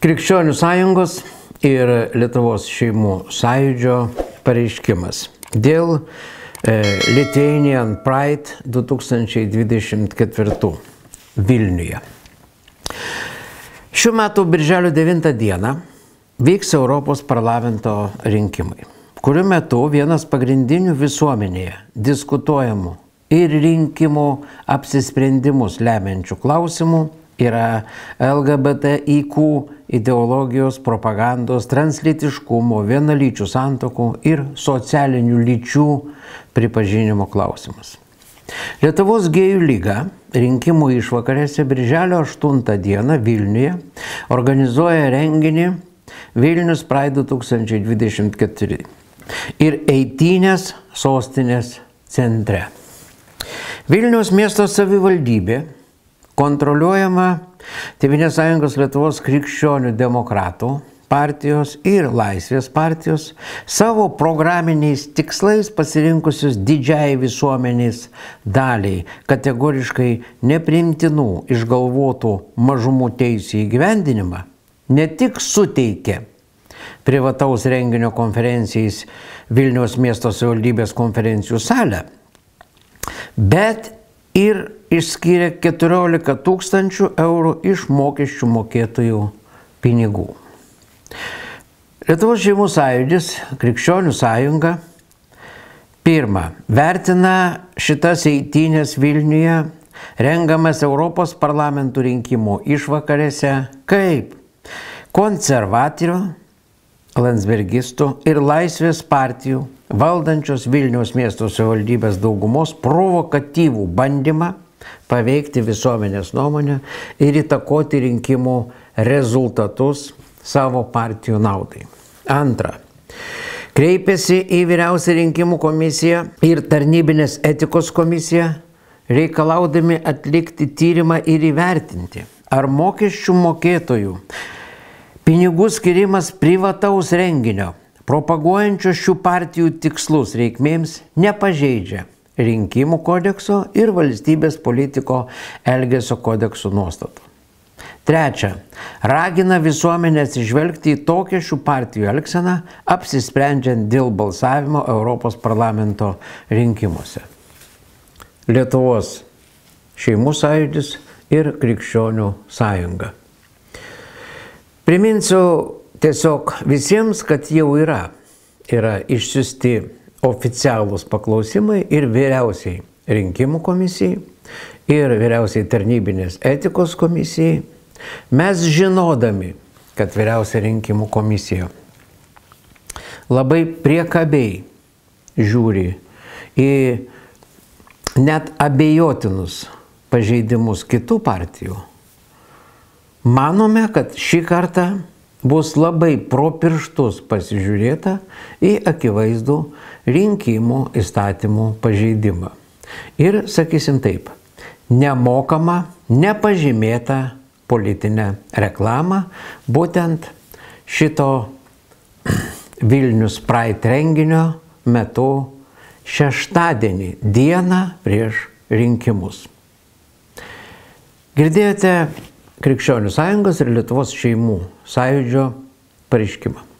Krikščionių sąjungos ir Lietuvos šeimų sąjūdžio pareiškimas dėl Lithuanian Pride 2024 Vilniuje. Šių metų birželio 9 dieną vyks Europos parlamento rinkimai, kurių metu vienas pagrindinių visuomenėje diskutuojamų ir rinkimų apsisprendimus lemiančių klausimų yra LGBTIQ ideologijos, propagandos, translytiškumo, vienalyčių santuokų ir socialinių lyčių pripažinimo klausimas. Lietuvos gėjų lyga rinkimų išvakarėse birželio 8 dieną Vilniuje organizuoja renginį Vilnius Pride 2024 ir eitynės sostinės centre. Vilniaus miesto savivaldybė kontroliuojama Tėvynės sąjungos Lietuvos krikščionių demokratų partijos ir Laisvės partijos savo programiniais tikslais pasirinkusius didžiai visuomenės daliai kategoriškai nepriimtinų išgalvotų mažumų teisių įgyvendinimą ne tik suteikė privataus renginio konferencijais Vilniaus miesto savivaldybės konferencijų salę, bet ir išskyrė 14 000 eurų iš mokesčių mokėtojų pinigų. Lietuvos šeimų sąjūdis, Krikščionių sąjunga, pirma, vertina šitas eitynės Vilniuje rengiamas Europos parlamentų rinkimų išvakarėse kaip konservatorių, landsbergistų ir Laisvės partijų valdančios Vilniaus miesto savivaldybės daugumos provokatyvų bandymą paveikti visuomenės nuomonę ir įtakoti rinkimų rezultatus savo partijų naudai. Antra, kreipėsi į Vyriausią rinkimų komisiją ir tarnybinės etikos komisiją, reikalaudami atlikti tyrimą ir įvertinti, ar mokesčių mokėtojų pinigų skirimas privataus renginio, propaguojančio šių partijų tikslus reikmėms, nepažeidžia rinkimų kodekso ir valstybės politiko elgesio kodekso nuostatų. Trečia, ragina visuomenę atsižvelgti į tokią šių partijų elgseną, apsisprendžiant dėl balsavimo Europos parlamento rinkimuose. Lietuvos šeimų sąjūdis ir Krikščionių sąjunga. Priminsiu tiesiog visiems, kad jau yra išsiųsti oficialūs paklausimai ir Vyriausiai rinkimų komisijai, ir Vyriausiai tarnybinės etikos komisijai. Mes žinodami, kad Vyriausia rinkimų komisija labai priekabiai žiūri į net abejotinus pažeidimus kitų partijų, manome, kad šį kartą bus labai pro pirštus pasižiūrėta į akivaizdų rinkimų įstatymų pažeidimą. Ir, sakysim taip, nemokamą, nepažymėtą politinę reklamą būtent šito Vilnius Pride renginio metu šeštadienį, dieną prieš rinkimus. Girdėjote Krikščionių sąjungos ir Lietuvos šeimų sąjūdžio pareiškimą.